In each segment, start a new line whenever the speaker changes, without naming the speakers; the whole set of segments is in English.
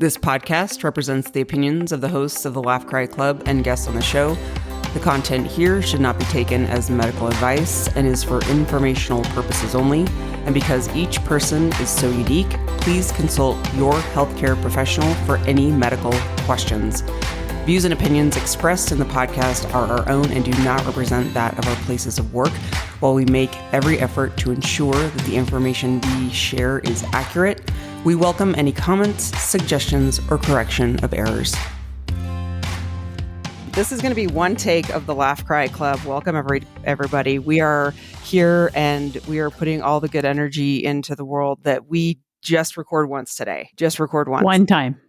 This podcast represents the opinions of the hosts of the Laugh Cry Club and guests on the show. The content here should not be taken as medical advice and is for informational purposes only. And because each person is so unique, please consult your healthcare professional for any medical questions. Views and opinions expressed in the podcast are our own and do not represent that of our places of work. While we make every effort to ensure that the information we share is accurate, we welcome any comments, suggestions, or correction of errors. This is going to be one take of the Laugh Cry Club. Welcome, everybody. We are here and we are putting all the good energy into the world that we just record once today. Just record once.
One time.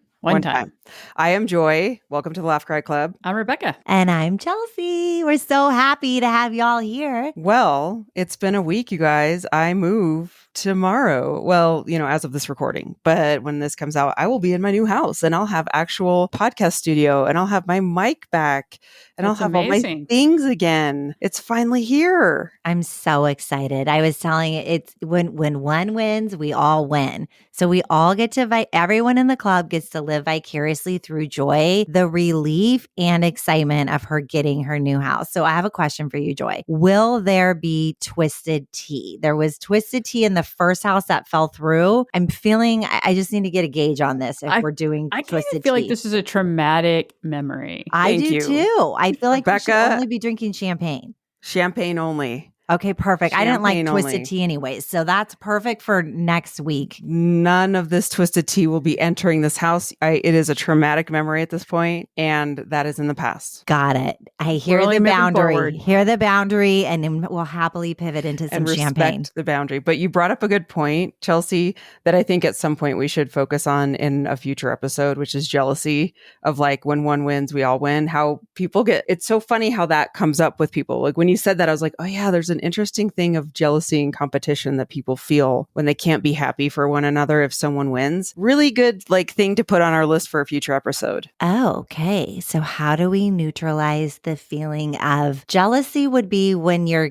I am Joy. Welcome to the Laugh Cry Club.
I'm Rebecca.
And I'm Chelsea. We're so happy to have y'all here.
Well, it's been a week, you guys. I move tomorrow. Well, as of this recording. But when this comes out, I will be in my new house and I'll have actual podcast studio and I'll have my mic back and I'll have all my things again. It's finally here.
I'm so excited. I was telling you, it's when one wins, we all win. So we all get to, everyone in the club gets to live vicariously through Joy, the relief and excitement of her getting her new house. So I have a question for you, Joy. Will there be twisted tea? There was twisted tea in the first house that fell through. I'm feeling, I just need to get a gauge on this if we're doing twisted tea.
I feel like this is a traumatic memory.
I do too. I feel like
Rebecca,
we should only be drinking champagne.
Champagne only.
Okay, perfect.
Champagne
I didn't like twisted
only.
tea anyways, so that's perfect for next week.
None of this twisted tea will be entering this house. It is a traumatic memory at this point, and that is in the past.
Got it. I hear the boundary. Hear the boundary, and then we'll happily pivot into some champagne.
Respect the boundary. But you brought up a good point, Chelsea, that I think at some point we should focus on in a future episode, which is jealousy of like when one wins, we all win. How people get, it's so funny how that comes up with people. Like when you said that, I was like, oh yeah, there's an interesting thing of jealousy and competition that people feel when they can't be happy for one another if someone wins. Really good thing to put on our list for a future episode.
Oh, okay. So how do we neutralize the feeling of jealousy? Would be when you're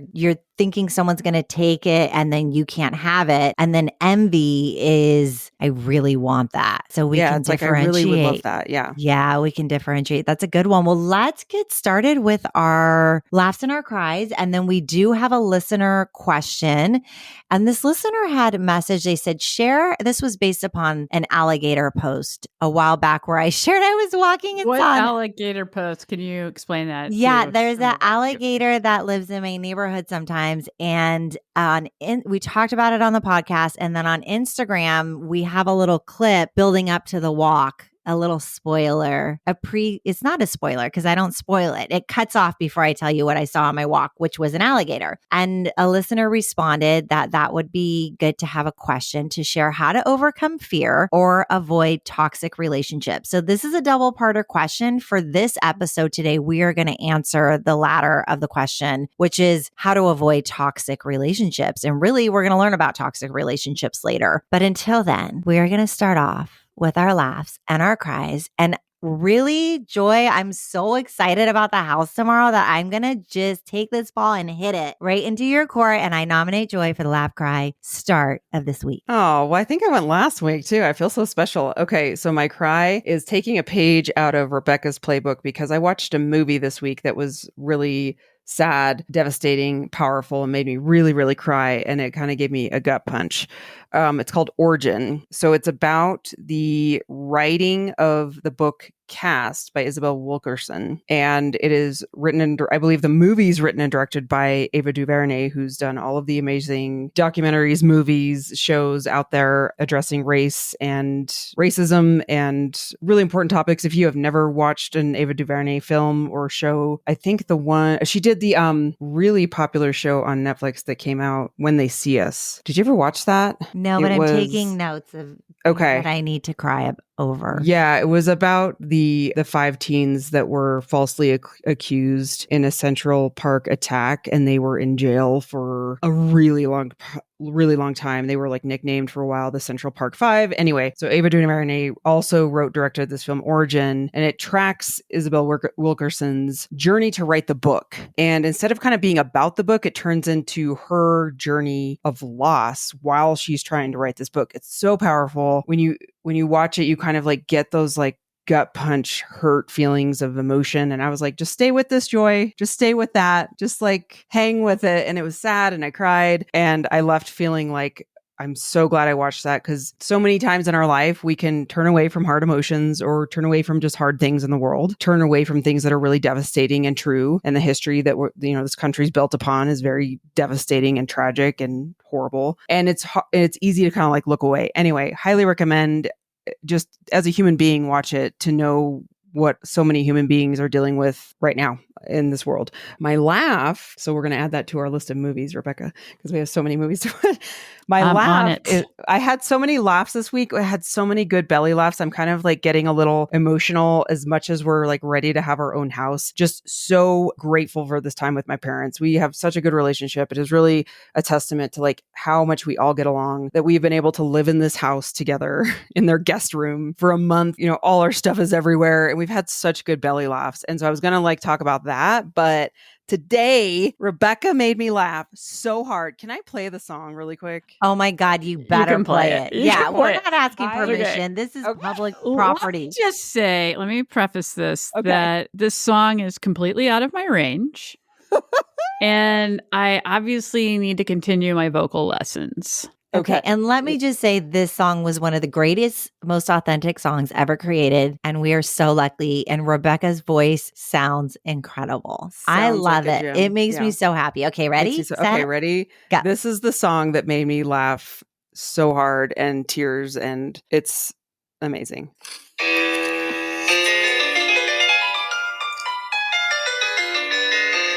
thinking someone's going to take it and then you can't have it. And then envy is, I really want that. So we can differentiate.
I really would love that. Yeah.
Yeah, we can differentiate. That's a good one. Well, let's get started with our laughs and our cries. And then we do have a listener question. And this listener had a message. They said, this was based upon an alligator post a while back where I shared I was walking and
What
saw
alligator post? Can you explain that?
Yeah, there's an alligator that lives in my neighborhood sometimes. And we talked about it on the podcast. And then on Instagram, we have a little clip building up to the walk. A little spoiler, it's not a spoiler because I don't spoil it. It cuts off before I tell you what I saw on my walk, which was an alligator. And a listener responded that would be good to have a question to share how to overcome fear or avoid toxic relationships. So this is a double-parter question. For this episode today, we are going to answer the latter of the question, which is how to avoid toxic relationships. And really, we're going to learn about toxic relationships later. But until then, we are going to start off with our laughs and our cries. And really, Joy, I'm so excited about the house tomorrow that I'm going to just take this ball and hit it right into your court. And I nominate Joy for the laugh cry start of this week.
Oh, well, I think I went last week too. I feel so special. Okay, so my cry is taking a page out of Rebecca's playbook because I watched a movie this week that was really sad, devastating, powerful, and made me really, really cry. And it kind of gave me a gut punch. It's called Origin. So it's about the writing of the book Cast by Isabel Wilkerson. And it is written and I believe the movie's written and directed by Ava DuVernay, who's done all of the amazing documentaries, movies, shows out there addressing race and racism and really important topics. If you have never watched an Ava DuVernay film or show, I think she did the really popular show on Netflix that came out, When They See Us. Did you ever watch that?
No, but I'm taking notes of what I need to cry over.
Yeah, it was about the 5 teens that were falsely accused in a Central Park attack, and they were in jail for a really long really long time. They were like nicknamed for a while the Central Park Five. Anyway, so Ava DuVernay also wrote, directed this film Origin, and it tracks Isabel Wilkerson's journey to write the book. And instead of kind of being about the book, it turns into her journey of loss while she's trying to write this book. It's so powerful. When you watch it, you kind of like get those like gut punch hurt feelings of emotion. And I was like, just stay with this, Joy. Just stay with that. Just like hang with it. And it was sad and I cried and I left feeling like I'm so glad I watched that, because so many times in our life we can turn away from hard emotions or turn away from just hard things in the world, turn away from things that are really devastating and true. And the history that this country's built upon is very devastating and tragic and horrible. And it's easy to kind of like look away. Anyway, highly recommend. Just as a human being, watch it to know what so many human beings are dealing with right now in this world. My laugh, so we're going to add that to our list of movies, Rebecca, because we have so many movies to watch. My laugh, I had so many laughs this week. I had so many good belly laughs. I'm kind of like getting a little emotional as much as we're like ready to have our own house. Just so grateful for this time with my parents. We have such a good relationship. It is really a testament to like how much we all get along, that we've been able to live in this house together in their guest room for a month. All our stuff is everywhere and we've had such good belly laughs. And so I was going to like talk about that, but today, Rebecca made me laugh so hard. Can I play the song really quick?
Oh my God, you better play it. Yeah, we're not asking permission.
Okay.
This is public property.
Let me preface this, that this song is completely out of my range. And I obviously need to continue my vocal lessons.
Okay. And let me just say, this song was one of the greatest, most authentic songs ever created. And we are so lucky. And Rebecca's voice sounds incredible. I love it. It makes me so happy. Okay, ready?
Okay, ready?
Go.
This is the song that made me laugh so hard and tears, and it's amazing.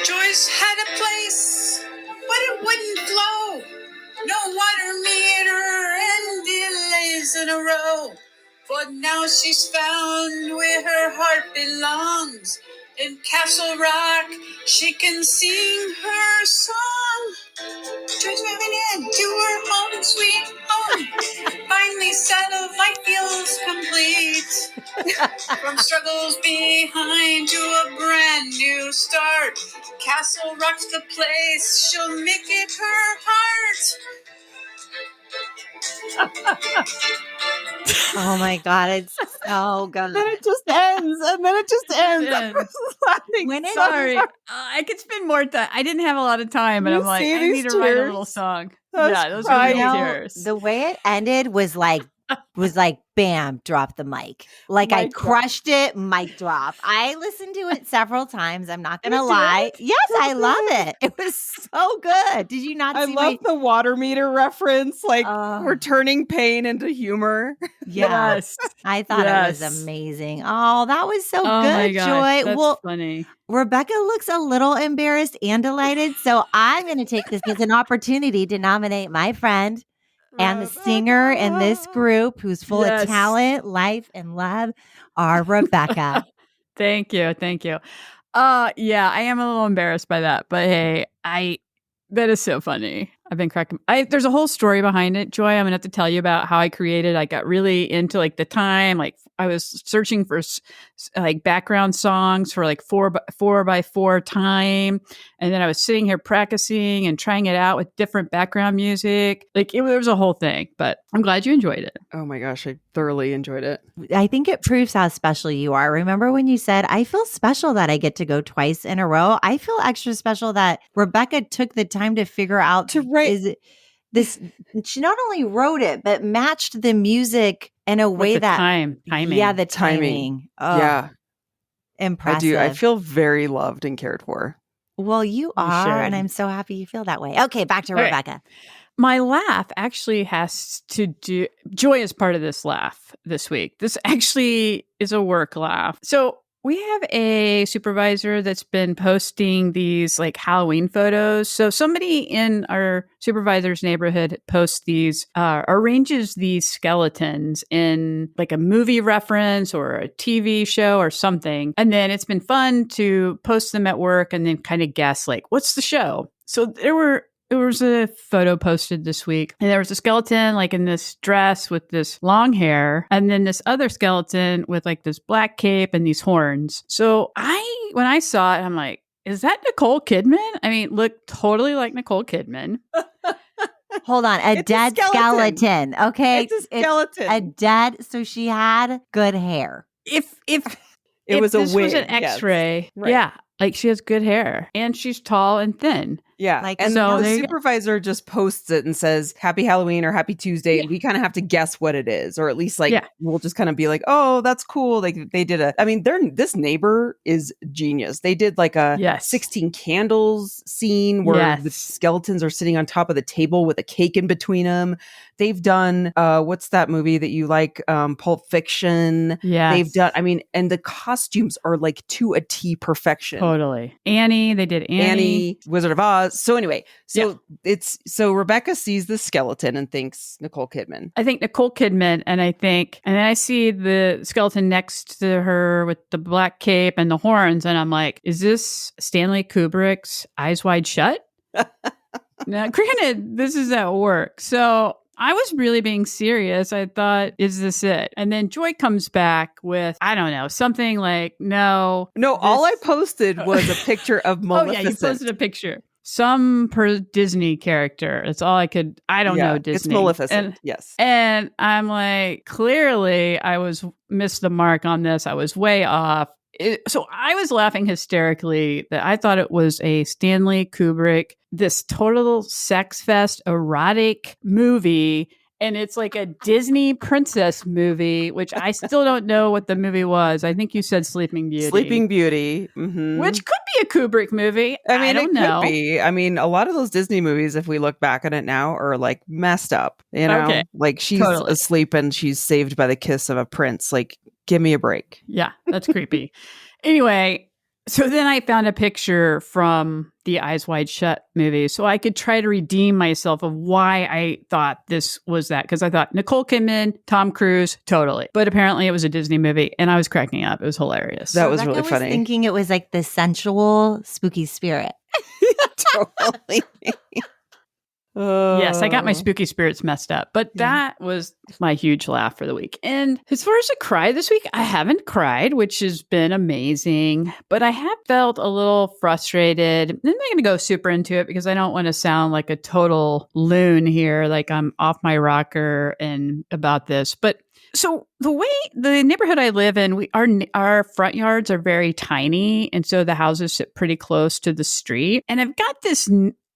Joyce had a place, but it wouldn't flow. No water meter and delays in a row. But now she's found where her heart belongs. In Castle Rock, she can sing her song. Joy's moving into her home, sweet home. Finally settled, life feels complete. From struggles behind to a brand new start. Castle Rock's the place, she'll make it her heart.
Oh my God, it's so good.
Then it just ends. And then it just ends.
It ends.
Laughing.
Sorry. I could spend more time. I didn't have a lot of time, and I'm like, I need to write a little song. Those are real tears.
The way it ended was like, bam, drop the mic. Like I crushed it, mic drop. I listened to it several times. I'm not going to lie. Yes, I love it. It was so good. Did you not see
I love the water meter reference. Like we're turning pain into humor.
Yes. I thought it was amazing. Oh, that was so good,
my gosh,
Joy.
That's funny.
Rebecca looks a little embarrassed and delighted. So I'm going to take this as an opportunity to nominate my friend and the singer in this group who's full of talent, life, and love, are Rebecca.
Thank you. Yeah, I am a little embarrassed by that, but hey, that is so funny. I've been cracking. There's a whole story behind it, Joy. I'm gonna have to tell you about how I created. I got really into like the time. Like I was searching for like background songs for like 4x4 time, and then I was sitting here practicing and trying it out with different background music. Like it was a whole thing. But I'm glad you enjoyed it.
Oh my gosh, I thoroughly enjoyed it.
I think it proves how special you are. Remember when you said, I feel special that I get to go twice in a row? I feel extra special that Rebecca took the time to figure out to write this. She not only wrote it, but matched the music in a way that
timing.
Yeah, the timing. Oh,
yeah.
Impressive.
I feel very loved and cared for.
Well, you are, and I'm so happy you feel that way. Okay, back to Rebecca.
My laugh actually has to do, Joy is part of this laugh this week. This actually is a work laugh. So we have a supervisor that's been posting these like Halloween photos. So somebody in our supervisor's neighborhood posts these, arranges these skeletons in like a movie reference or a TV show or something. And then it's been fun to post them at work and then kind of guess like, what's the show? So there were there was a photo posted this week, and there was a skeleton like in this dress with this long hair, and then this other skeleton with like this black cape and these horns. So when I saw it, I'm like, is that Nicole Kidman? I mean, looked totally like Nicole Kidman.
Hold on, a
It's a
dead
skeleton.
skeleton. Okay,
It's a skeleton.
a dead. So she had good hair.
If
It was a
this
wig.
was an
yes.
X-ray,
Right.
yeah, like she has good hair and she's tall and thin.
Yeah.
Like,
And
so
the
there you go.
supervisor just posts it and says, Happy Halloween or Happy Tuesday.
Yeah.
And we kind of have to guess what it is. Or at least like
Yeah.
we'll just kind of be like, oh, that's cool. Like they did this neighbor is genius. They did like a
Yes.
16 candles scene where the
Yes.
skeletons are sitting on top of the table with a cake in between them. They've done what's that movie that you like? Pulp Fiction.
Yeah,
They've done, and the costumes are like to a T perfection.
totally. Annie, they did Annie.
Wizard of Oz. So anyway, so Rebecca sees the skeleton and thinks Nicole Kidman.
I think Nicole Kidman, and then I see the skeleton next to her with the black cape and the horns, and I'm like, is this Stanley Kubrick's Eyes Wide Shut? Now, granted, this is at work, so I was really being serious. I thought, is this it? And then Joy comes back with, I don't know, something like, no.
All I posted was a picture of
Oh,
Maleficent.
yeah, you posted a picture. Some Disney character. That's all I could. I don't know Disney.
It's Maleficent. Yes.
And I'm like, clearly I missed the mark on this. I was way off. So I was laughing hysterically that I thought it was a Stanley Kubrick, this total sex fest erotic movie. And it's like a Disney princess movie, which I still don't know what the movie was. I think you said Sleeping Beauty.
Sleeping Beauty. Mm-hmm.
Which could be a Kubrick movie. I don't know.
Could be. A lot of those Disney movies, if we look back on it now, are like messed up.
Okay.
Like she's
Totally.
asleep and she's saved by the kiss of a prince. Like, give me a break.
Yeah, that's creepy. Anyway, so then I found a picture from the Eyes Wide Shut movie so I could try to redeem myself of why I thought this was that. Because I thought Nicole Kidman, Tom Cruise, totally. But apparently it was a Disney movie and I was cracking up. It was hilarious.
That was
Rebecca
really funny.
Was thinking it was like the sensual, spooky spirit.
Totally.
Yes, I got my spooky spirits messed up, but that was my huge laugh for the week. And as far as a cry this week, I haven't cried, which has been amazing, but I have felt a little frustrated. I'm not going to go super into it because I don't want to sound like a total loon here, like I'm off my rocker and about this. But so the neighborhood I live in, our front yards are very tiny, and so the houses sit pretty close to the street. And I've got this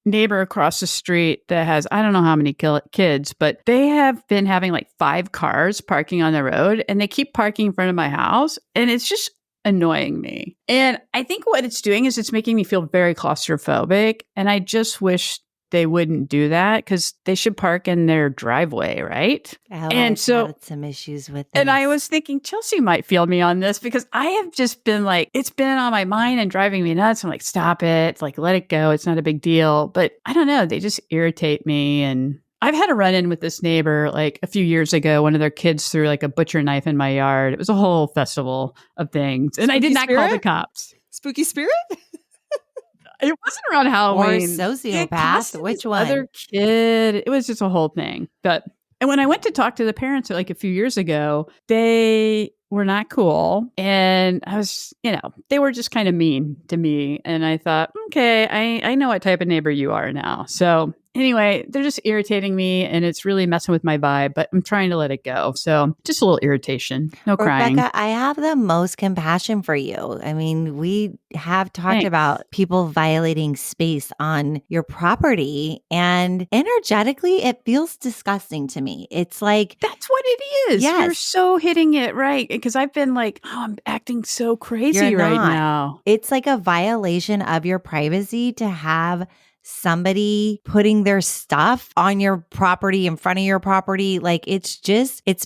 neighbor across the street that has, I don't know how many kids, but they have been having like 5 cars parking on the road, and they keep parking in front of my house, and it's just annoying me. And I think what it's doing is it's making me feel very claustrophobic, and I just wish they wouldn't do that because they should park in their driveway, right?
And so had some issues with this.
And I was thinking Chelsea might feel me on this because I have just been like, it's been on my mind and driving me nuts. I'm like, stop it. Like, let it go. It's not a big deal. But I don't know. They just irritate me. And I've had a run-in with this neighbor like a few years ago. One of their kids threw like a butcher knife in my yard. It was a whole festival of things. And I did not call the cops.
Spooky spirit?
It wasn't around Halloween.
Or sociopath. Which one?
Other kid. It was just a whole thing. And when I went to talk to the parents like a few years ago, they were not cool. And I was, they were just kind of mean to me. And I thought, okay, I know what type of neighbor you are now. So anyway, they're just irritating me and it's really messing with my vibe, but I'm trying to let it go. So just a little irritation, no crying.
Rebecca, I have the most compassion for you. I mean, we have talked about people violating space on your property, and energetically, it feels disgusting to me. It's like,
that's what it is.
Yes.
You're so hitting it right. Because I've been like, I'm acting so crazy right now.
It's like a violation of your privacy to have somebody putting their stuff on your property, in front of your property. Like, it's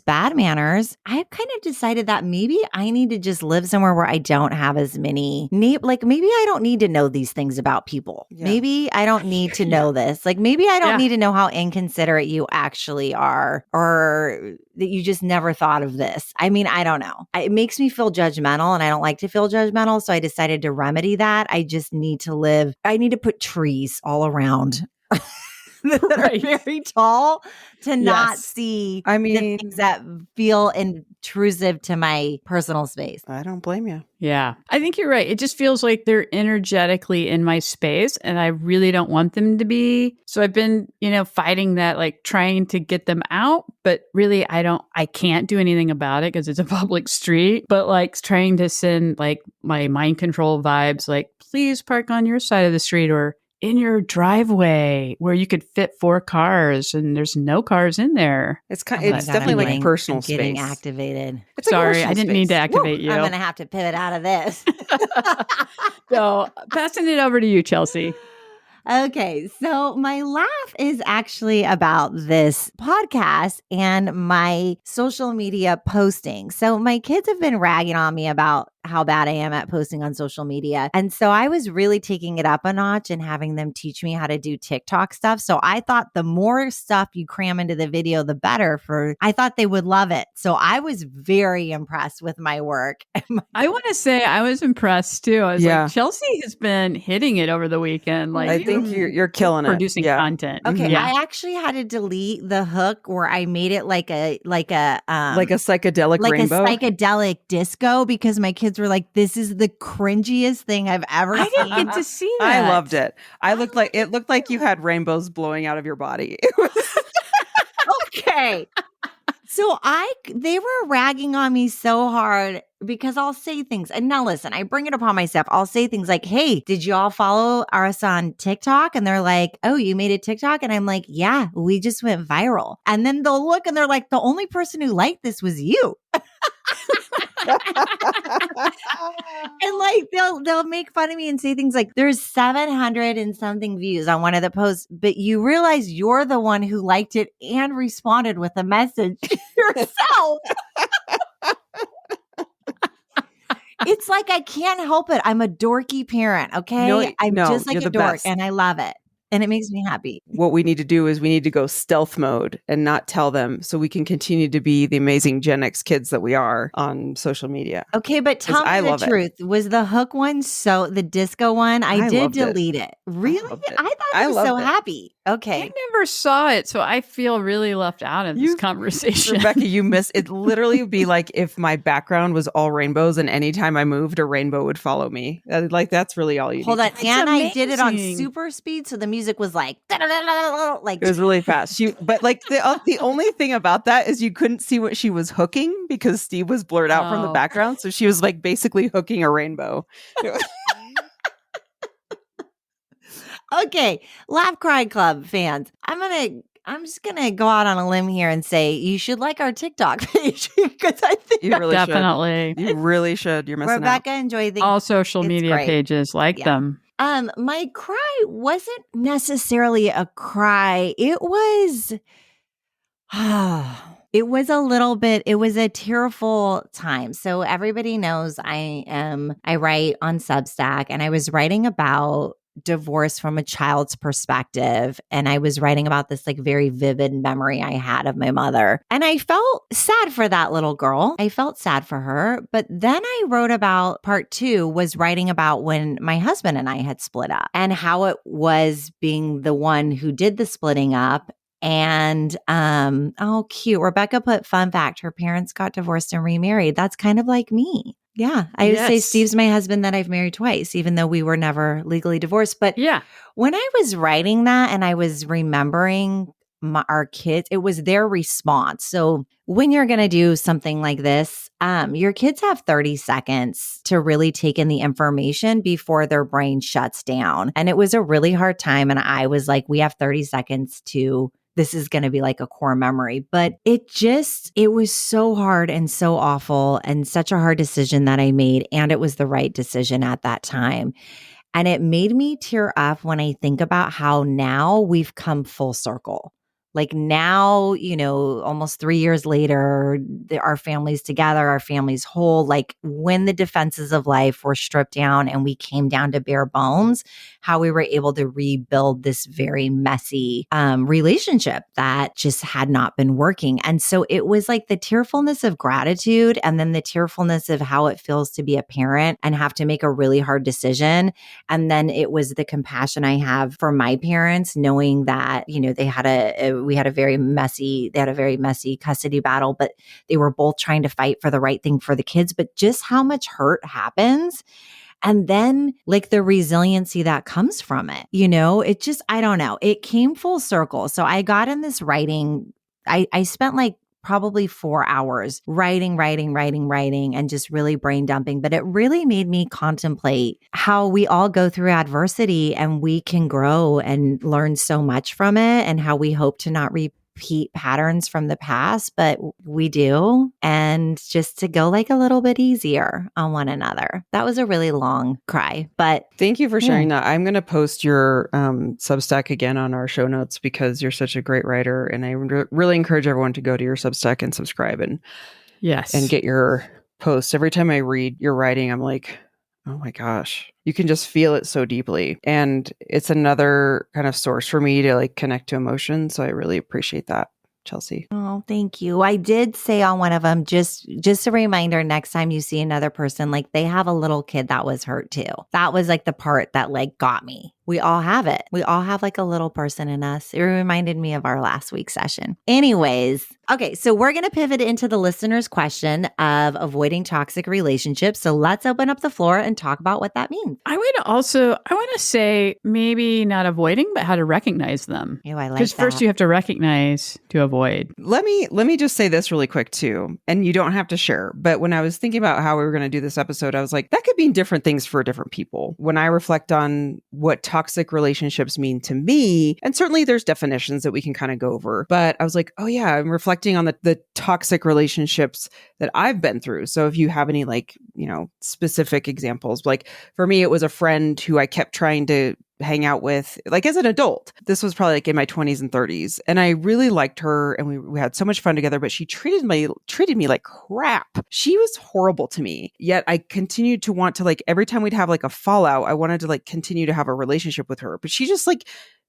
bad manners. I've kind of decided that maybe I need to just live somewhere where I don't have as many, like maybe I don't need to know these things about people. Yeah. Maybe I don't need to know this. Like maybe I don't need to know how inconsiderate you actually are, or that you just never thought of this. I mean, I don't know. It makes me feel judgmental, and I don't like to feel judgmental. So I decided to remedy that. I need to put trees all around that
Right.
are very tall to not
Yes.
see
I
the
mean,
things that feel intrusive to my personal space.
I don't blame you.
Yeah. I think you're right. It just feels like they're energetically in my space and I really don't want them to be. So I've been, fighting that, like trying to get them out, but really I can't do anything about it because it's a public street, but like trying to send like my mind control vibes, like please park on your side of the street or in your driveway where you could fit 4 cars and there's no cars in there.
It's
Oh my
it's
God,
definitely
I'm
like personal
I'm getting
space.
activated.
It's like
Sorry, I
personal
didn't mean to
space.
activate
I'm
you.
going to have to pivot out of this.
So passing it over to you, Chelsea.
Okay, so my laugh is actually about this podcast and my social media posting. So my kids have been ragging on me about how bad I am at posting on social media. And so I was really taking it up a notch and having them teach me how to do TikTok stuff. So I thought the more stuff you cram into the video, the better I thought they would love it. So I was very impressed with my work.
I want to say I was impressed too. I was
Yeah.
like, Chelsea has been hitting it over the weekend. Like,
I think you're killing it.
producing
Yeah.
content.
Okay,
Yeah.
I actually had to delete the hook where I made it like a
Like a psychedelic rainbow.
a psychedelic disco because my kids were like, "This is the cringiest thing I've ever
I
seen."
didn't get to see that.
I loved it. It looked like you had rainbows blowing out of your body. It was
Okay. So they were ragging on me so hard because I'll say things. And now listen, I bring it upon myself. I'll say things like, "Hey, did you all follow us on TikTok?" And they're like, "Oh, you made a TikTok?" And I'm like, "Yeah, we just went viral." And then they'll look and they're like, "The only person who liked this was you." And like they'll make fun of me and say things like, "There's 700 and something views on one of the posts, but you realize you're the one who liked it and responded with a message yourself." It's like I can't help it. I'm a dorky parent, okay?
No,
I'm
no,
just like
you're
a
the
dork
best.
and I love it. And it makes me happy.
What we need to do is we need to go stealth mode and not tell them so we can continue to be the amazing Gen X kids that we are on social media.
Okay, but tell me
I
the
love it.
truth. Was the hook one the disco one? I did
loved it.
delete it. Really?
loved it.
I thought
I
I was so
loved it.
happy. Okay.
I never saw it, so I feel really left out of this
You-
conversation.
Rebecca, you missed it. Literally would be like if my background was all rainbows and anytime I moved, a rainbow would follow me. Like that's really all you
Hold
need.
on. And I did it on
amazing.
super speed. So the music was like, like
It was really fast. But like the only thing about that is you couldn't see what she was hooking because Steve was blurred out from the
Oh.
background. So she was like basically hooking a rainbow.
Okay, Laugh Cry Club fans. I'm just gonna go out on a limb here and say you should like our TikTok page because I think
You really
Definitely.
should. You really should. You're missing
Rebecca enjoyed the
All social
It's
media
great.
pages like
Yeah.
them.
My cry wasn't necessarily a cry. It was it was a tearful time. So everybody knows I write on Substack and I was writing about divorce from a child's perspective. And I was writing about this like very vivid memory I had of my mother. And I felt sad for that little girl. I felt sad for her. But then I wrote about part 2 was writing about when my husband and I had split up and how it was being the one who did the splitting up. And oh, cute. Rebecca put fun fact. Her parents got divorced and remarried. That's kind of like me. Yeah. I would say
Yes.
Steve's my husband that I've married twice, even though we were never legally divorced. But
Yeah.
when I was writing that and I was remembering our kids, it was their response. So when you're going to do something like this, your kids have 30 seconds to really take in the information before their brain shuts down. And it was a really hard time. And I was like, we have 30 seconds this is going to be like a core memory. But it was so hard and so awful and such a hard decision that I made. And it was the right decision at that time. And it made me tear up when I think about how now we've come full circle. Like now, almost 3 years later, our family's together, our family's whole. Like when the defenses of life were stripped down and we came down to bare bones, how we were able to rebuild this very messy relationship that just had not been working. And so it was like the tearfulness of gratitude and then the tearfulness of how it feels to be a parent and have to make a really hard decision. And then it was the compassion I have for my parents, knowing that, they had a very messy custody battle, but they were both trying to fight for the right thing for the kids, but just how much hurt happens. And then like the resiliency that comes from it, it just, I don't know, it came full circle. So I got in this writing. I spent like probably 4 hours writing and just really brain dumping. But it really made me contemplate how we all go through adversity and we can grow and learn so much from it, and how we hope to not repeat patterns from the past, but we do. And just to go like a little bit easier on one another. That was a really long cry, but
thank you for sharing that. I'm going to post your Substack again on our show notes because you're such a great writer. And I really encourage everyone to go to your Substack and subscribe and get your posts. Every time I read your writing, I'm like, oh my gosh, you can just feel it so deeply. And it's another kind of source for me to like connect to emotion. So I really appreciate that, Chelsea.
Oh, thank you. I did say on one of them, just a reminder, next time you see another person, like they have a little kid that was hurt too. That was like the part that like got me. We all have it. We all have like a little person in us. It reminded me of our last week's session. Anyways, okay, so we're going to pivot into the listener's question of avoiding toxic relationships. So let's open up the floor and talk about what that means.
I want to say maybe not avoiding, but how to recognize them.
Oh, I like that.
Because first you have to recognize to avoid.
Let me just say this really quick too, and you don't have to share. But when I was thinking about how we were going to do this episode, I was like, that could mean different things for different people. When I reflect on what toxic relationships mean to me, and certainly there's definitions that we can kind of go over, but I was like, oh yeah, I'm reflecting on the toxic relationships that I've been through. So if you have any like, specific examples, like for me, it was a friend who I kept trying to hang out with like as an adult. This was probably like in my 20s and 30s. And I really liked her and we had so much fun together, but she treated me like crap. She was horrible to me. Yet I continued to want to like, every time we'd have like a fallout, I wanted to like continue to have a relationship with her, but she just like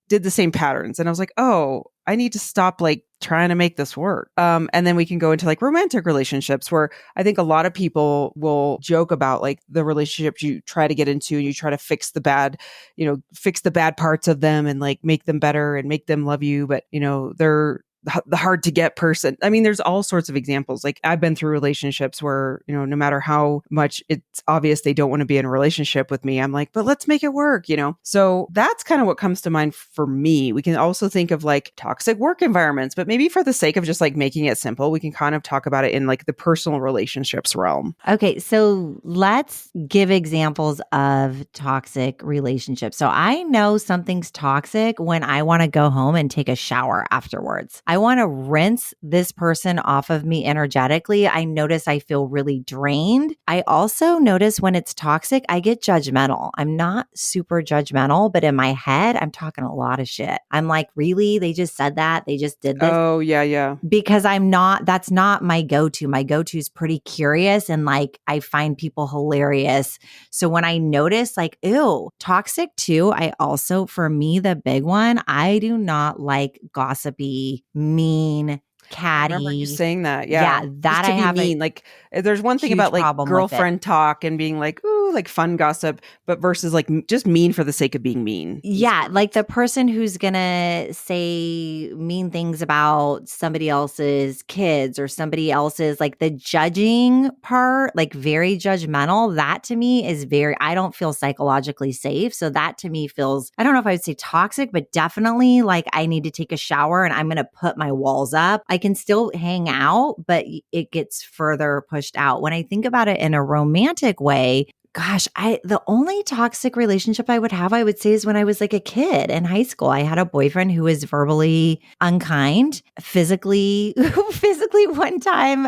did the same patterns. And I was like, oh, I need to stop like trying to make this work. And then we can go into like romantic relationships where I think a lot of people will joke about like the relationships you try to get into and you try to fix the bad parts of them and like make them better and make them love you. But, they're the hard to get person. I mean, there's all sorts of examples. Like I've been through relationships where, no matter how much it's obvious they don't want to be in a relationship with me, I'm like, but let's make it work, So that's kind of what comes to mind for me. We can also think of like toxic work environments, but maybe for the sake of just like making it simple, we can kind of talk about it in like the personal relationships realm.
Okay, so let's give examples of toxic relationships. So I know something's toxic when I want to go home and take a shower afterwards. I want to rinse this person off of me energetically. I notice I feel really drained. I also notice when it's toxic, I get judgmental. I'm not super judgmental, but in my head, I'm talking a lot of shit. I'm like, really? They just said that? They just did this?
Oh, yeah.
Because that's not my go-to. My go-to is pretty curious and like I find people hilarious. So when I notice like, ew, toxic too, I also, for me, the big one, I do not like gossipy, mean, catty.
I remember you saying that. Yeah.
That I have
mean. Like there's one thing about like girlfriend talk and being like, ooh, like fun gossip, but versus like just mean for the sake of being mean.
Yeah. Like the person who's going to say mean things about somebody else's kids or somebody else's, like the judging part, like very judgmental. That to me is I don't feel psychologically safe. So that to me feels, I don't know if I would say toxic, but definitely like I need to take a shower and I'm going to put my walls up. I can still hang out, but it gets further pushed out. When I think about it in a romantic way, gosh, the only toxic relationship I would say is when I was like a kid in high school. I had a boyfriend who was verbally unkind, physically one time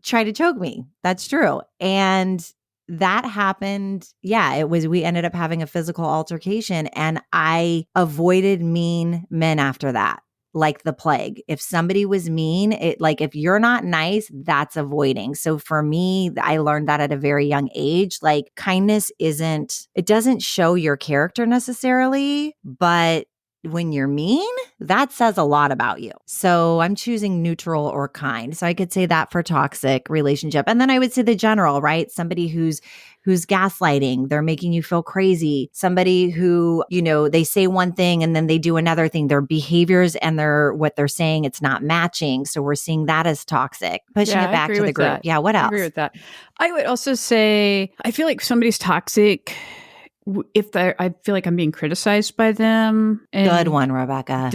tried to choke me. That's true. And that happened. Yeah, we ended up having a physical altercation and I avoided mean men after that. like the plague. If somebody was mean, if you're not nice, that's avoiding. So for me, I learned that at a very young age. Like kindness it doesn't show your character necessarily, but when you're mean, that says a lot about you. So I'm choosing neutral or kind. So I could say that for toxic relationship. And then I would say the general, right? Somebody who's gaslighting, they're making you feel crazy. Somebody who, they say one thing and then they do another thing. Their behaviors and what they're saying, it's not matching. So we're seeing that as toxic, pushing it back to the group.
That.
Yeah. What else?
I agree with that. I would also say, I feel like somebody's toxic I feel like I'm being criticized by them. And
good one, Rebecca.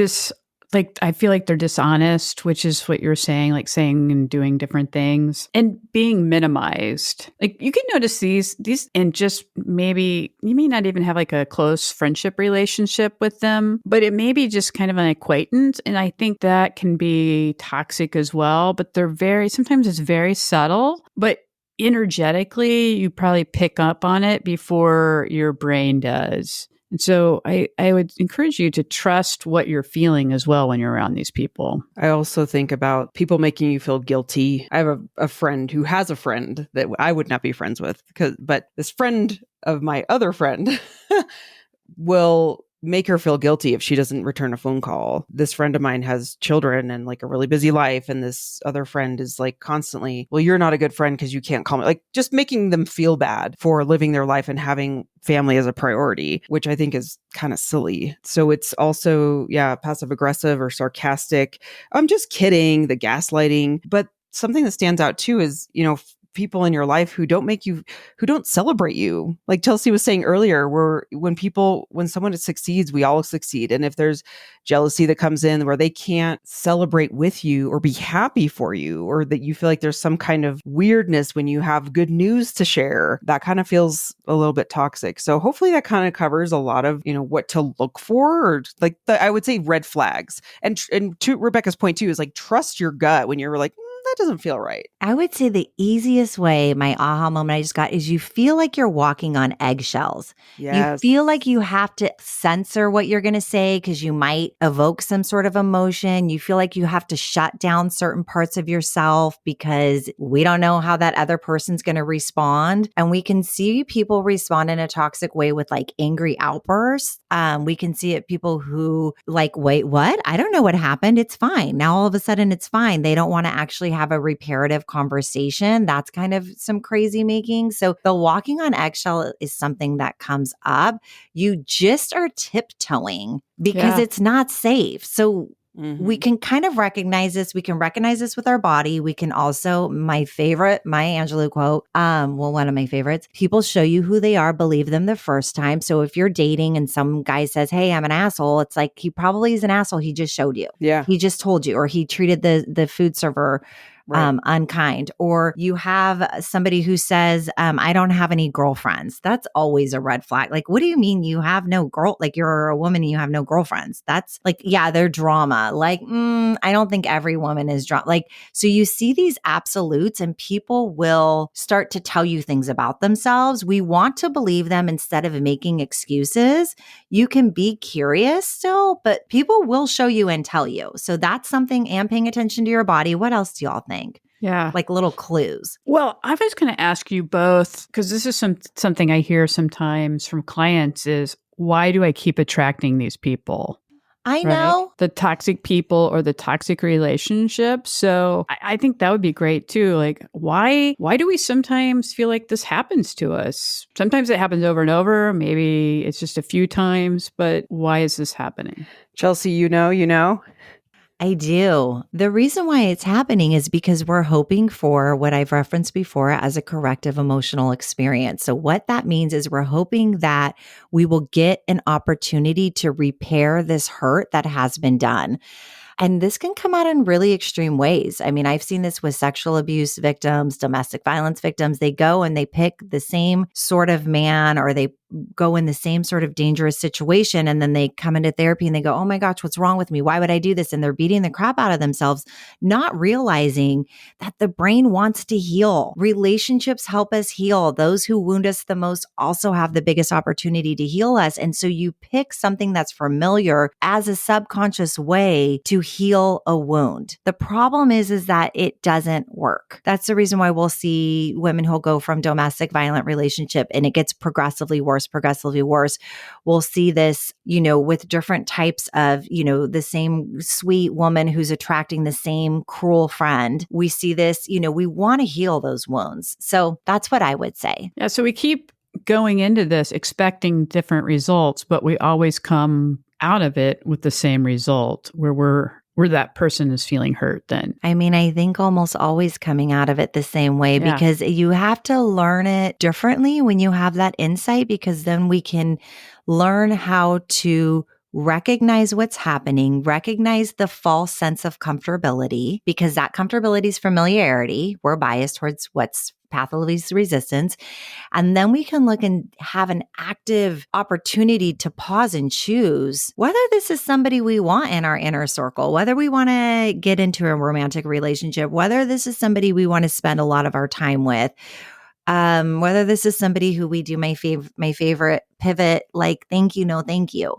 I feel like they're dishonest, which is what you're saying, like saying and doing different things and being minimized. Like you can notice these, and just maybe you may not even have like a close friendship relationship with them, but it may be just kind of an acquaintance. And I think that can be toxic as well, but sometimes it's very subtle, but energetically, you probably pick up on it before your brain does. And so I would encourage you to trust what you're feeling as well when you're around these people.
I also think about people making you feel guilty. I have a friend who has a friend that I would not be friends with, but this friend of my other friend will make her feel guilty if she doesn't return a phone call. This friend of mine has children and like a really busy life. And this other friend is like constantly, well, you're not a good friend because you can't call me. Like just making them feel bad for living their life and having family as a priority, which I think is kind of silly. So it's also, passive aggressive or sarcastic. I'm just kidding, the gaslighting. But something that stands out too is, people in your life who don't celebrate you. Like Chelsea was saying earlier, when someone succeeds, we all succeed. And if there's jealousy that comes in where they can't celebrate with you or be happy for you, or that you feel like there's some kind of weirdness when you have good news to share, that kind of feels a little bit toxic. So hopefully that kind of covers a lot of, what to look for, or like I would say red flags. And to Rebecca's point too, is like, trust your gut when you're like, that doesn't feel right.
I would say the easiest way, my aha moment I just got, is you feel like you're walking on eggshells.
Yes.
You feel like you have to censor what you're going to say because you might evoke some sort of emotion. You feel like you have to shut down certain parts of yourself because we don't know how that other person's going to respond. And we can see people respond in a toxic way with like angry outbursts. We can see it people who like, wait, what? I don't know what happened. It's fine. Now all of a sudden it's fine. They don't want to actually have a reparative conversation. That's kind of some crazy making. So the walking on eggshell is something that comes up. You just are tiptoeing because it's not safe. So we can kind of recognize this. We can recognize this with our body. We can also, my favorite, Maya Angelou quote, one of my favorites, people show you who they are, believe them the first time. So if you're dating and some guy says, hey, I'm an asshole, it's like, he probably is an asshole. He just showed you.
Yeah.
He just told you, or he treated the food server unkind. Or you have somebody who says, I don't have any girlfriends. That's always a red flag. Like, what do you mean you have no like you're a woman and you have no girlfriends? That's like, they're drama. Like, I don't think every woman is drama. Like, so you see these absolutes and people will start to tell you things about themselves. We want to believe them instead of making excuses. You can be curious still, but people will show you and tell you. So that's something, and paying attention to your body. What else do y'all think?
Yeah.
Like little clues.
Well, I was going to ask you both, because this is something I hear sometimes from clients, is why do I keep attracting these people?
I know.
Right? The toxic people or the toxic relationships. So I think that would be great too. Like, why do we sometimes feel like this happens to us? Sometimes it happens over and over. Maybe it's just a few times, but why is this happening?
Chelsea, you know?
I do. The reason why it's happening is because we're hoping for what I've referenced before as a corrective emotional experience. So what that means is we're hoping that we will get an opportunity to repair this hurt that has been done. And this can come out in really extreme ways. I mean, I've seen this with sexual abuse victims, domestic violence victims. They go and they pick the same sort of man, or they go in the same sort of dangerous situation. And then they come into therapy and they go, oh my gosh, what's wrong with me? Why would I do this? And they're beating the crap out of themselves, not realizing that the brain wants to heal. Relationships help us heal. Those who wound us the most also have the biggest opportunity to heal us. And so you pick something that's familiar as a subconscious way to heal a wound. The problem is that it doesn't work. That's the reason why we'll see women who'll go from domestic violent relationship and it gets progressively worse. We'll see this, with different types of, the same sweet woman who's attracting the same cruel friend. We see this, we want to heal those wounds. So that's what I would say.
Yeah. So we keep going into this expecting different results, but we always come out of it with the same result where that person is feeling hurt then.
I mean, I think almost always coming out of it the same way because you have to learn it differently when you have that insight, because then we can learn how to recognize what's happening, recognize the false sense of comfortability, because that comfortability is familiarity. We're biased towards what's path of least resistance. And then we can look and have an active opportunity to pause and choose whether this is somebody we want in our inner circle, whether we want to get into a romantic relationship, whether this is somebody we want to spend a lot of our time with, whether this is somebody who we do my favorite pivot, like, thank you, no, thank you.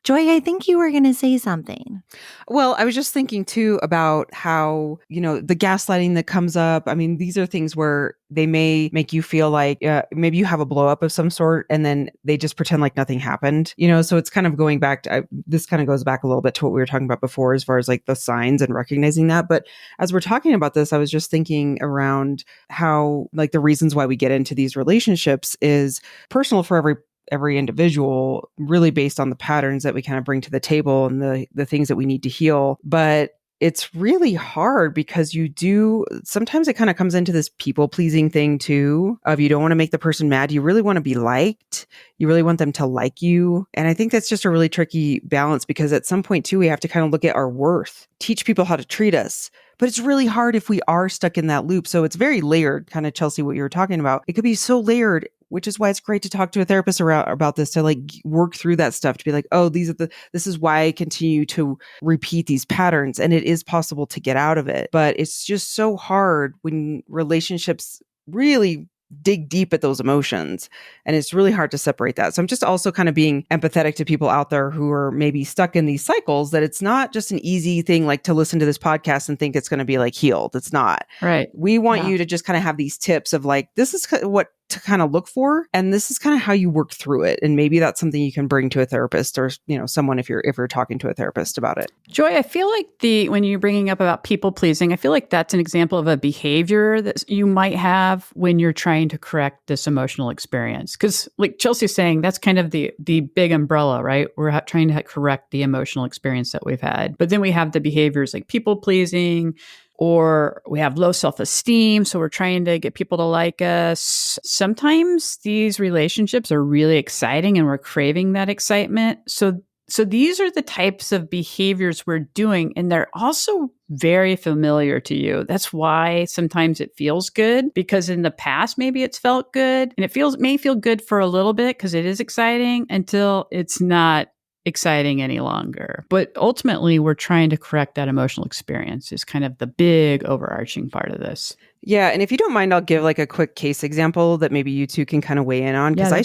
Joy, I think you were going to say something.
Well, I was just thinking too about how, the gaslighting that comes up. I mean, these are things where they may make you feel like maybe you have a blow up of some sort and then they just pretend like nothing happened, so it's kind of going back to, this kind of goes back a little bit to what we were talking about before, as far as like the signs and recognizing that. But as we're talking about this, I was just thinking around how like the reasons why we get into these relationships is personal for every individual, really based on the patterns that we kind of bring to the table and the things that we need to heal. But it's really hard because sometimes it kind of comes into this people pleasing thing too, of you don't want to make the person mad. You really want to be liked. You really want them to like you. And I think that's just a really tricky balance, because at some point too, we have to kind of look at our worth, teach people how to treat us. But it's really hard if we are stuck in that loop. So it's very layered, kind of, Chelsea, what you were talking about. It could be so layered, which is why it's great to talk to a therapist about this, to like work through that stuff, to be like, oh, this is why I continue to repeat these patterns. And it is possible to get out of it. But it's just so hard when relationships really dig deep at those emotions. And it's really hard to separate that. So I'm just also kind of being empathetic to people out there who are maybe stuck in these cycles, that it's not just an easy thing like to listen to this podcast and think it's going to be like healed. It's not.
Right.
We want you to just kind of have these tips of like, this is what to kind of look for, and this is kind of how you work through it. And maybe that's something you can bring to a therapist, or someone if you're talking to a therapist about it.
Joy, I feel like when you're bringing up about people pleasing, I feel like that's an example of a behavior that you might have when you're trying to correct this emotional experience. Because like Chelsea's saying, that's kind of the big umbrella, right? We're trying to correct the emotional experience that we've had. But then we have the behaviors like people pleasing, or we have low self-esteem. So we're trying to get people to like us. Sometimes these relationships are really exciting and we're craving that excitement. So these are the types of behaviors we're doing, and they're also very familiar to you. That's why sometimes it feels good, because in the past, maybe it's felt good, and it may feel good for a little bit because it is exciting, until it's not exciting any longer. But ultimately, we're trying to correct that emotional experience is kind of the big overarching part of this.
Yeah. And if you don't mind, I'll give like a quick case example that maybe you two can kind of weigh in on, because I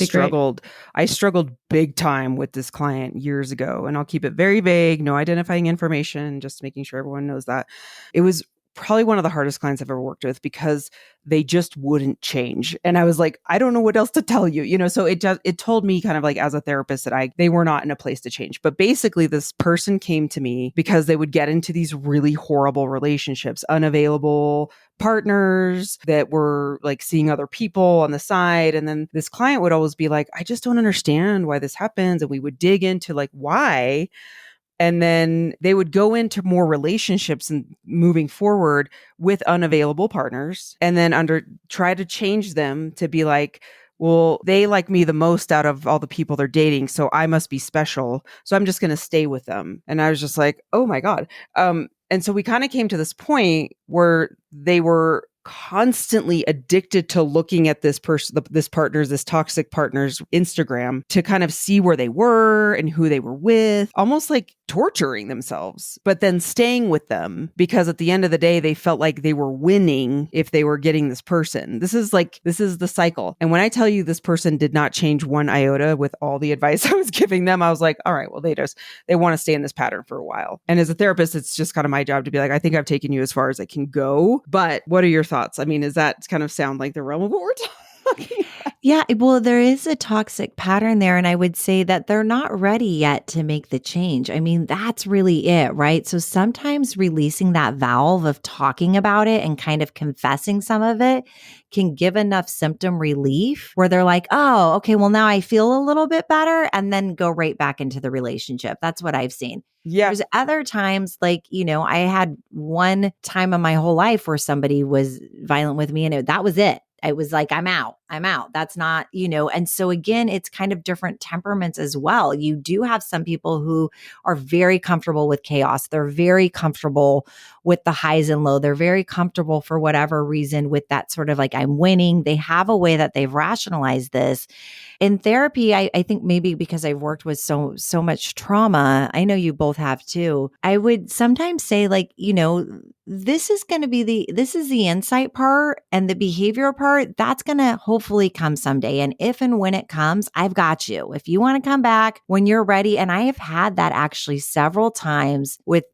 struggled big time with this client years ago, and I'll keep it very vague, no identifying information, just making sure everyone knows that. It was probably one of the hardest clients I've ever worked with, because they just wouldn't change. And I was like, I don't know what else to tell you, so it told me kind of like as a therapist that they were not in a place to change. But basically this person came to me because they would get into these really horrible relationships, unavailable partners that were like seeing other people on the side. And then this client would always be like, I just don't understand why this happens. And we would dig into like why. And then they would go into more relationships and moving forward with unavailable partners, and then try to change them to be like, well, they like me the most out of all the people they're dating, so I must be special. So I'm just going to stay with them. And I was just like, oh my God. And so we kind of came to this point where they were constantly addicted to looking at this person, this toxic partner's Instagram to kind of see where they were and who they were with, almost like torturing themselves, but then staying with them because at the end of the day, they felt like they were winning if they were getting this person. This is the cycle. And when I tell you this person did not change one iota with all the advice I was giving them, I was like, all right, well, they want to stay in this pattern for a while. And as a therapist, it's just kind of my job to be like, I think I've taken you as far as I can go. But what are your thoughts? I mean, does that kind of sound like the realm of what we're talking about?
Yeah, well, there is a toxic pattern there. And I would say that they're not ready yet to make the change. I mean, that's really it, right? So sometimes releasing that valve of talking about it and kind of confessing some of it can give enough symptom relief where they're like, oh, okay, well, now I feel a little bit better, and then go right back into the relationship. That's what I've seen.
Yeah.
There's other times, like, I had one time in my whole life where somebody was violent with me, and that was it. It was like, I'm out. That's not, and so again, it's kind of different temperaments as well. You do have some people who are very comfortable with chaos. They're very comfortable with the highs and lows. They're very comfortable for whatever reason with that sort of like, I'm winning. They have a way that they've rationalized this. In therapy, I think maybe because I've worked with so much trauma, I know you both have too. I would sometimes say like, this is the insight part, and the behavior part, that's going to hopefully come someday. And if and when it comes, I've got you. If you want to come back when you're ready. And I have had that actually several times with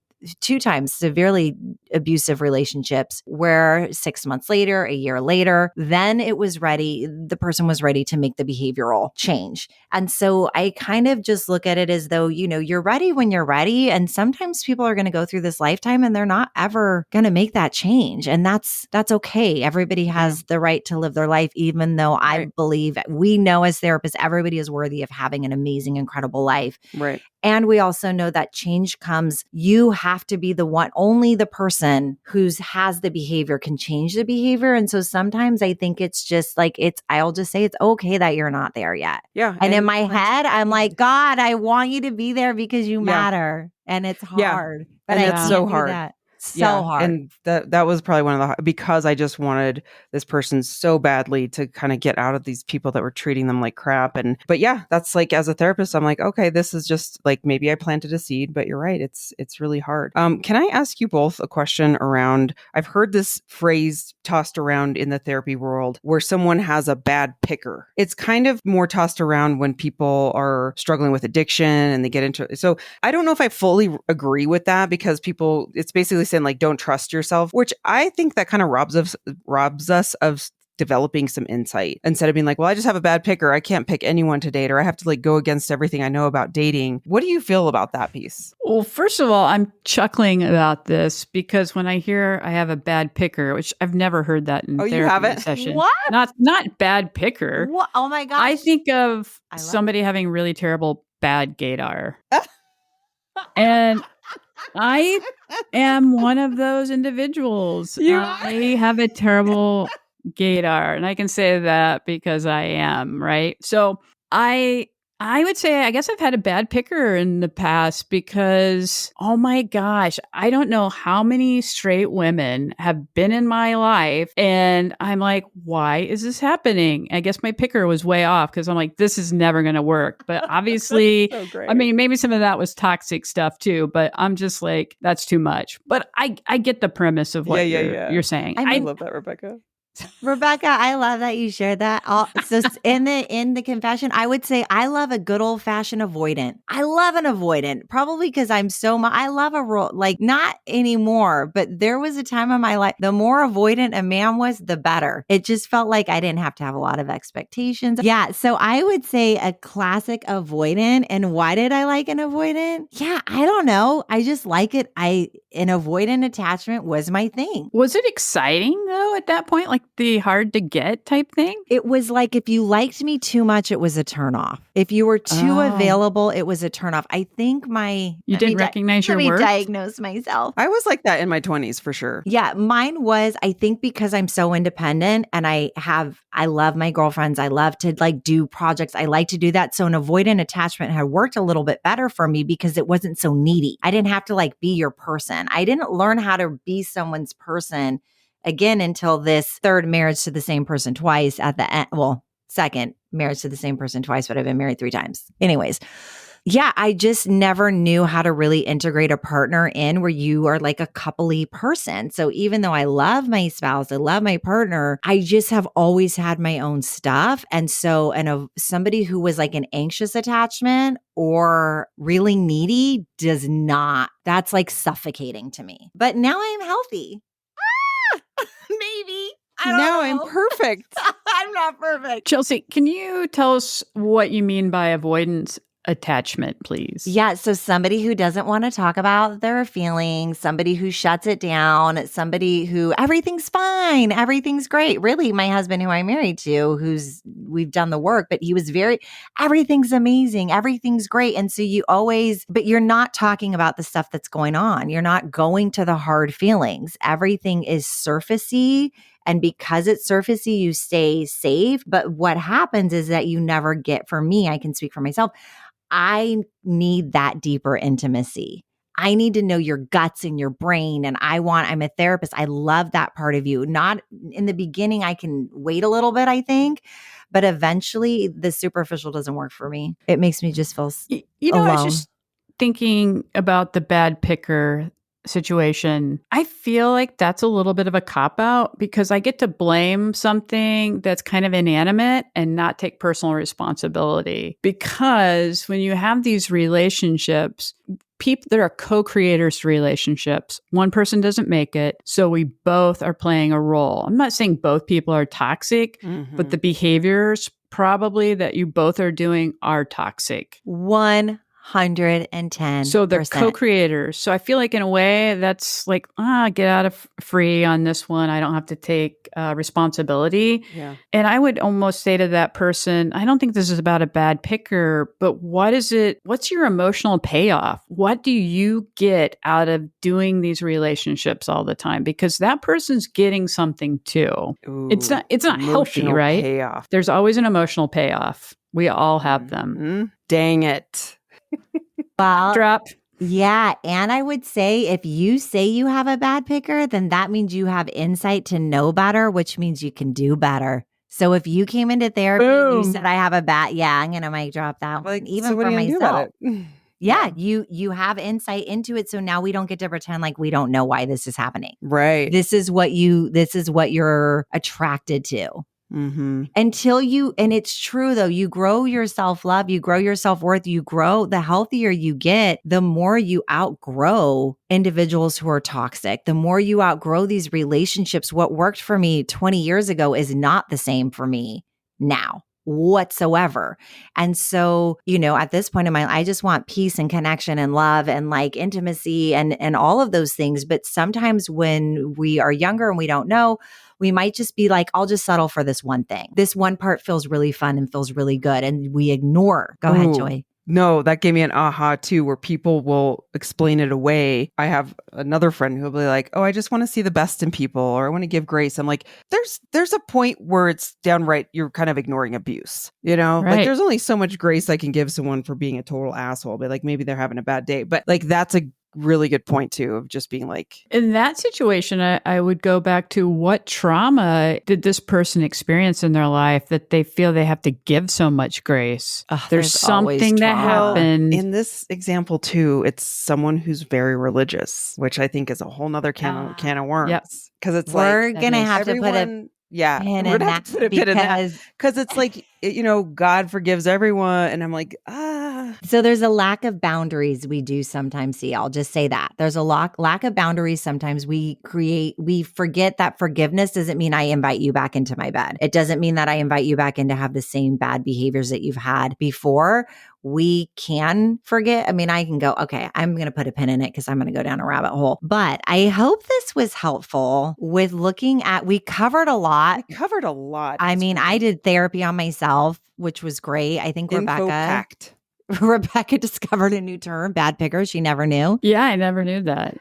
2 times severely abusive relationships where 6 months later, a year later, then the person was ready to make the behavioral change. And so I kind of just look at it as though, you're ready when you're ready. And sometimes people are going to go through this lifetime and they're not ever going to make that change. And that's okay. Everybody has the right to live their life, even though I believe we know as therapists, everybody is worthy of having an amazing, incredible life.
Right.
And we also know that change comes, you have to be the one, only the person who has the behavior can change the behavior. And so sometimes I think it's just like, I'll just say it's okay that you're not there yet.
Yeah.
And in my head, I'm like, God, I want you to be there because you matter. And it's hard. But
and
I
that's
can't
so
do
hard.
that. So hard.
And that was probably one of because I just wanted this person so badly to kind of get out of these people that were treating them like crap. But yeah, that's like, as a therapist, I'm like, okay, this is just like, maybe I planted a seed, but you're right. It's really hard. Can I ask you both a question around, I've heard this phrase tossed around in the therapy world where someone has a bad picker. It's kind of more tossed around when people are struggling with addiction and they get into it. So I don't know if I fully agree with that, because it's basically saying like, don't trust yourself, which I think that kind of robs us of developing some insight, instead of being like, well, I just have a bad picker, I can't pick anyone to date, or I have to like go against everything I know about dating. What do you feel about that piece?
Well, first of all, I'm chuckling about this because when I hear I have a bad picker, which I've never heard that in therapy
you haven't?
session.
What?
Not bad picker.
What? Oh my gosh.
I think of
I love
somebody having really terrible bad gaydar. And I am one of those individuals. I have a terrible gaydar, and I can say that because I am, right? So I would say, I guess I've had a bad picker in the past because, oh my gosh, I don't know how many straight women have been in my life. And I'm like, why is this happening? I guess my picker was way off because I'm like, this is never going to work. But obviously,
So
I mean, maybe some of that was toxic stuff too, but I'm just like, that's too much. But I get the premise of what you're saying.
I love that, Rebecca.
Rebecca, I love that you shared that. So in the confession, I would say I love a good old fashioned avoidant. I love an avoidant, probably because I'm I love a role, like not anymore, but there was a time in my life, the more avoidant a man was, the better. It just felt like I didn't have to have a lot of expectations. Yeah. So I would say a classic avoidant. And why did I like an avoidant? Yeah, I don't know. I just like it. An avoidant attachment was my thing.
Was it exciting though at that point? Like the hard to get type thing?
It was like if you liked me too much, it was a turnoff. If you were too available, it was a turnoff. I think
you didn't recognize your worth?
Let me diagnose myself.
I was like that in my 20s for sure.
Yeah, mine was, I think because I'm so independent and I love my girlfriends. I love to like do projects. I like to do that. So an avoidant attachment had worked a little bit better for me because it wasn't so needy. I didn't have to like be your person. I didn't learn how to be someone's person again until this third marriage to the same person twice at the end. Well, second marriage to the same person twice, but I've been married 3 times. Anyways. Yeah, I just never knew how to really integrate a partner in where you are like a coupley person. So even though I love my spouse, I love my partner, I just have always had my own stuff. And so, somebody who was like an anxious attachment or really needy does not, that's like suffocating to me. But now I'm healthy. Maybe. I don't
Now
know.
I'm perfect.
I'm not perfect.
Chelsea, can you tell us what you mean by avoidance attachment, please?
Yeah. So somebody who doesn't want to talk about their feelings, somebody who shuts it down, somebody who everything's fine, everything's great. Really, my husband who I'm married to, we've done the work, but he was everything's amazing. Everything's great. And so but you're not talking about the stuff that's going on. You're not going to the hard feelings. Everything is surfacey. And because it's surfacey, you stay safe. But what happens is that you never get, for me, I can speak for myself, I need that deeper intimacy. I need to know your guts and your brain. And I'm a therapist. I love that part of you. Not in the beginning, I can wait a little bit, I think, but eventually the superficial doesn't work for me. It makes me just feel alone.
I was just thinking about the bad picker situation. I feel like that's a little bit of a cop-out because I get to blame something that's kind of inanimate and not take personal responsibility. Because when you have these relationships, people that are co-creators relationships, one person doesn't make it, so we both are playing a role. I'm not saying both people are toxic, but the behaviors probably that you both are doing are toxic.
110%.
So they're co-creators. So I feel like in a way that's like, get out of free on this one. I don't have to take responsibility.
Yeah.
And I would almost say to that person, I don't think this is about a bad picker, but what's your emotional payoff? What do you get out of doing these relationships all the time? Because that person's getting something too.
Ooh,
it's not healthy,
emotional
right?
payoff.
There's always an emotional payoff. We all have them.
Mm-hmm. Dang it.
Well,
Drop.
Yeah. And I would say if you say you have a bad picker, then that means you have insight to know better, which means you can do better. So if you came into therapy and you said, I have a bad, I'm going to mic drop that one, even
so what
for
are you gonna
myself.
do about it?
Yeah, you have insight into it. So now we don't get to pretend like we don't know why this is happening.
Right.
This is what you're attracted to.
Mm-hmm.
And it's true though, you grow your self-love, you grow your self-worth, the healthier you get, the more you outgrow individuals who are toxic, the more you outgrow these relationships. What worked for me 20 years ago is not the same for me now whatsoever. And so, at this point in my life, I just want peace and connection and love and like intimacy and all of those things. But sometimes when we are younger and we don't know, we might just be like, I'll just settle for this one thing. This one part feels really fun and feels really good. And we ignore. Go ahead, Joy.
No, that gave me an aha too, where people will explain it away. I have another friend who will be like, I just want to see the best in people, or I want to give grace. I'm like, there's a point where it's downright, you're kind of ignoring abuse,
Right.
Like there's only so much grace I can give someone for being a total asshole, but like maybe they're having a bad day. But like that's a really good point too, of just being like,
in that situation, I would go back to what trauma did this person experience in their life that they feel they have to give so much grace? There's something that happened.
In this example too, it's someone who's very religious, which I think is a whole nother can of worms. Because it's
we're
like,
gonna have to put a
yeah,
pin
we're
in
gonna have to put a pin in that,
because
because it's like, God forgives everyone, and I'm like,
So there's a lack of boundaries we do sometimes see. I'll just say that. There's a lack of boundaries. Sometimes we forget that forgiveness doesn't mean I invite you back into my bed. It doesn't mean that I invite you back in to have the same bad behaviors that you've had before. We can forget. I mean, I can go, okay, I'm going to put a pin in it because I'm going to go down a rabbit hole. But I hope this was helpful with looking at, we covered a lot. I mean, I did therapy on myself, which was great. I think Rebecca discovered a new term, bad picker. She never knew.
Yeah, I never knew that.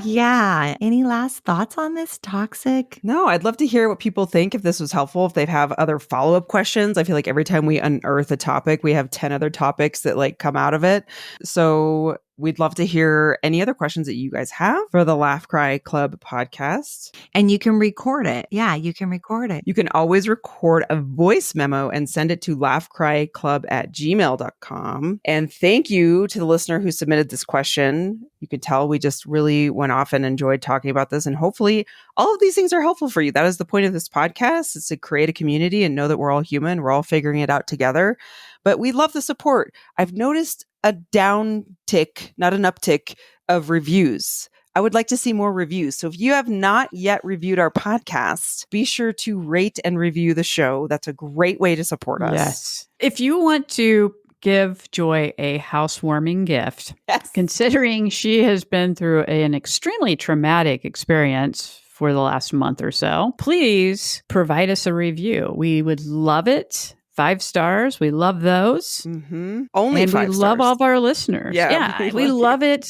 Yeah. Any last thoughts on this toxic?
No, I'd love to hear what people think, if this was helpful, if they have other follow-up questions. I feel like every time we unearth a topic, we have 10 other topics that like come out of it. So we'd love to hear any other questions that you guys have for the Laugh Cry Club podcast.
And you can record it. Yeah, you can record it.
You can always record a voice memo and send it to laughcryclub@gmail.com. And thank you to the listener who submitted this question. You can tell we just really went off and enjoyed talking about this. And hopefully all of these things are helpful for you. That is the point of this podcast, is to create a community and know that we're all human. We're all figuring it out together. But we love the support. I've noticed a downtick, not an uptick, of reviews. I would like to see more reviews. So if you have not yet reviewed our podcast, be sure to rate and review the show. That's a great way to support us.
Yes. If you want to give Joy a housewarming gift,
Yes.
considering she has been through an extremely traumatic experience for the last month or so, please provide us a review. We would love it. 5 stars. We love those.
Mm-hmm. Only
and
5
we
stars.
love all of our listeners.
Yeah,
we love it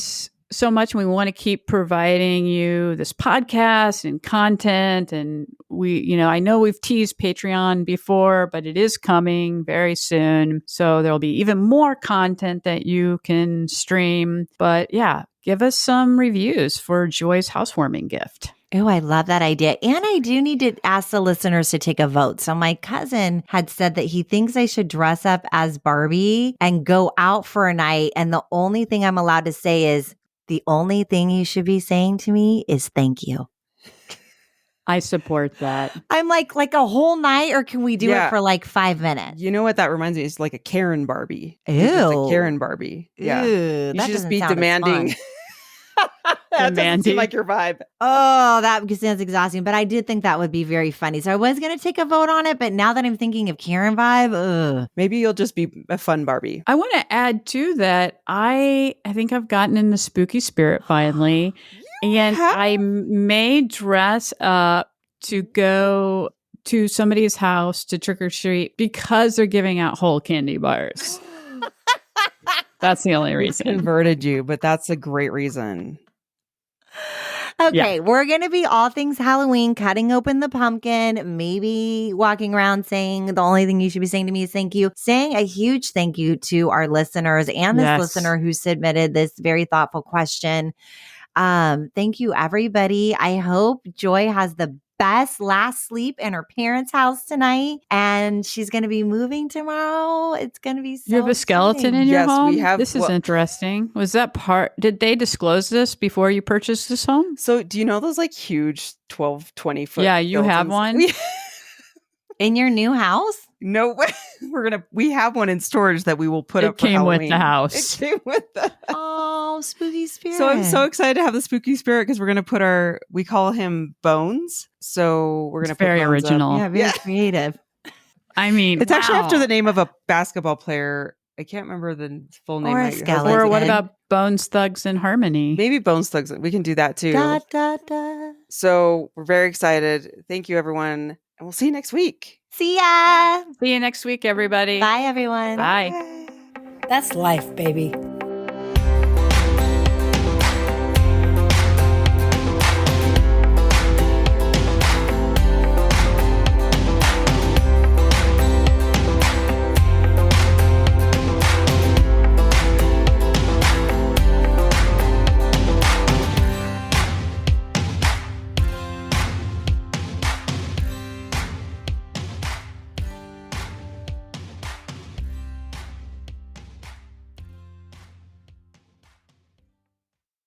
so much. And we want to keep providing you this podcast and content. And I know we've teased Patreon before, but it is coming very soon. So there'll be even more content that you can stream. But yeah, give us some reviews for Joy's housewarming gift.
Oh, I love that idea. And I do need to ask the listeners to take a vote. So my cousin had said that he thinks I should dress up as Barbie and go out for a night. And the only thing I'm allowed to say is, the only thing you should be saying to me is thank you.
I support that.
I'm like a whole night, or can we do
Yeah.
it for like 5 minutes?
You know what that reminds me? It's like a Karen Barbie.
Ew.
It's just a Karen Barbie. Yeah.
Ew,
You
that
should just
doesn't
be
sound as
demanding.
fun.
That doesn't
Demanding.
seem like your vibe.
Oh, that sounds exhausting. But I did think that would be very funny. So I was going to take a vote on it. But now that I'm thinking of Karen vibe, ugh.
Maybe you'll just be a fun Barbie.
I want to add too that I think I've gotten in the spooky spirit finally, and
have?
I may dress up to go to somebody's house to trick or treat because they're giving out whole candy bars. That's the only reason.
Converted you, but that's a great reason.
Okay, we're going to be all things Halloween, cutting open the pumpkin, maybe walking around saying the only thing you should be saying to me is thank you. Saying a huge thank you to our listeners and this
Yes.
listener who submitted this very thoughtful question. Thank you, everybody. I hope Joy has the best last sleep in her parents' house tonight, and she's going to be moving tomorrow. It's going to be so
You have a skeleton
exciting.
in your
Yes,
home?
we have-
This is
well-
interesting. Was that part? Did they disclose this before you purchased this home?
So do you know those like huge 12, 20 foot?
Yeah, you have
skeletons?
one?
In your new house?
No way. We have one in storage that we will put
It
up for
came with
Halloween.
the house.
It came with the
Oh, spooky spirit.
So I'm so excited to have the spooky spirit because we're going to put we call him Bones. So we're going to
It's
put
very
Bones up.
original.
Yeah, very
Yeah.
creative.
I mean,
It's actually after
wow.
the name of a basketball player. I can't remember the full name.
Or a
right. It has,
skeleton.
Or what
Good.
about Bones Thugs and Harmony?
Maybe Bones Thugs. We can do that too.
Da, da, da.
So we're very excited. Thank you, everyone. And we'll see you next week.
See ya.
See you next week, everybody.
Bye, everyone.
Bye.
That's life, baby.